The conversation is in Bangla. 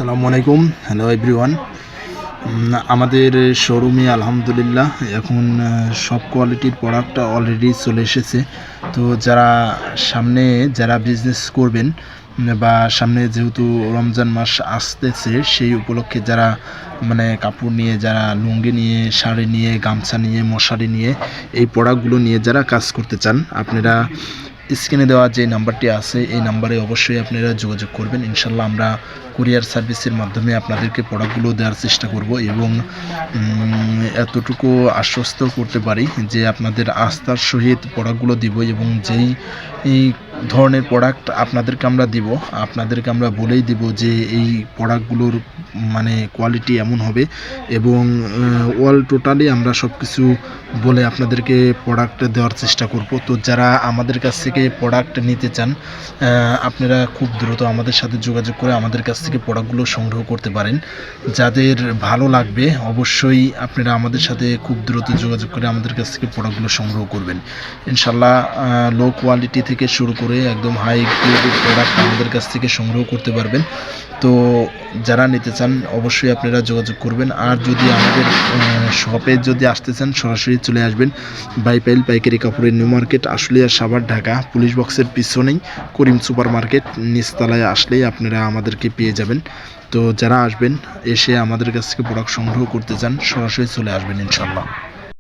আসসালামু আলাইকুম। Hello everyone. আমাদের শোরুমে আলহামদুলিল্লাহ এখন সব কোয়ালিটির প্রোডাক্ট অলরেডি চলে এসেছে। তো যারা বিজনেস করবেন বা সামনে যেহেতু রমজান মাস আসতেছে, সেই উপলক্ষে যারা কাপড় নিয়ে, যারা লুঙ্গি নিয়ে, শাড়ি নিয়ে, গামছা নিয়ে, মশারি নিয়ে, এই প্রোডাক্টগুলো নিয়ে যারা কাজ করতে চান, আপনারা স্ক্রিনে দেওয়া যে নাম্বারটি আছে এই নাম্বারে অবশ্যই আপনারা যোগাযোগ করবেন। ইনশাল্লাহ আমরা কুরিয়ার সার্ভিসের মাধ্যমে আপনাদেরকে প্রোডাক্টগুলো দেওয়ার চেষ্টা করব এবং এতটুকু আশ্বস্ত করতে পারি যে আপনাদের আস্থার সহিত প্রোডাক্টগুলো দিব এবং এই ধরনের প্রোডাক্ট আপনাদেরকে আমরা দিব, আপনাদেরকে আমরা বলেই দিব যে এই প্রোডাক্টগুলোর কোয়ালিটি এমন হবে এবং টোটালি আমরা সব কিছু বলে আপনাদেরকে প্রোডাক্ট দেওয়ার চেষ্টা করব। তো যারা আমাদের কাছ থেকে প্রোডাক্ট নিতে চান, আপনারা খুব দ্রুত আমাদের সাথে যোগাযোগ করে আমাদের কাছ থেকে প্রোডাক্টগুলো সংগ্রহ করতে পারেন। যাদের ভালো লাগবে অবশ্যই আপনারা আমাদের সাথে খুব দ্রুত যোগাযোগ করে আমাদের কাছ থেকে প্রোডাক্টগুলো সংগ্রহ করবেন। ইনশাল্লাহ লো কোয়ালিটি থেকে শুরু করে একদম হাই কোয়ালিটির প্রোডাক্ট আমাদের কাছ থেকে সংগ্রহ করতে পারবেন। তো যারা নিতে চান অবশ্যই আপনারা যোগাযোগ করবেন। আর যদি আমাদের শপে যদি আসতে চান সরাসরি চলে আসবেন বাইপাইল পাইকারি কাপড়ের new market, Ashulia, Savar, Dhaka. Police বক্সের পিছনেই করিম সুপার মার্কেট, নিচতলায় আসলেই আপনারা আমাদেরকে পেয়ে যাবেন। তো যারা আসবেন, এসে আমাদের কাছ থেকে প্রোডাক্ট সংগ্রহ করতে চান, সরাসরি চলে আসবেন ইনশাল্লাহ।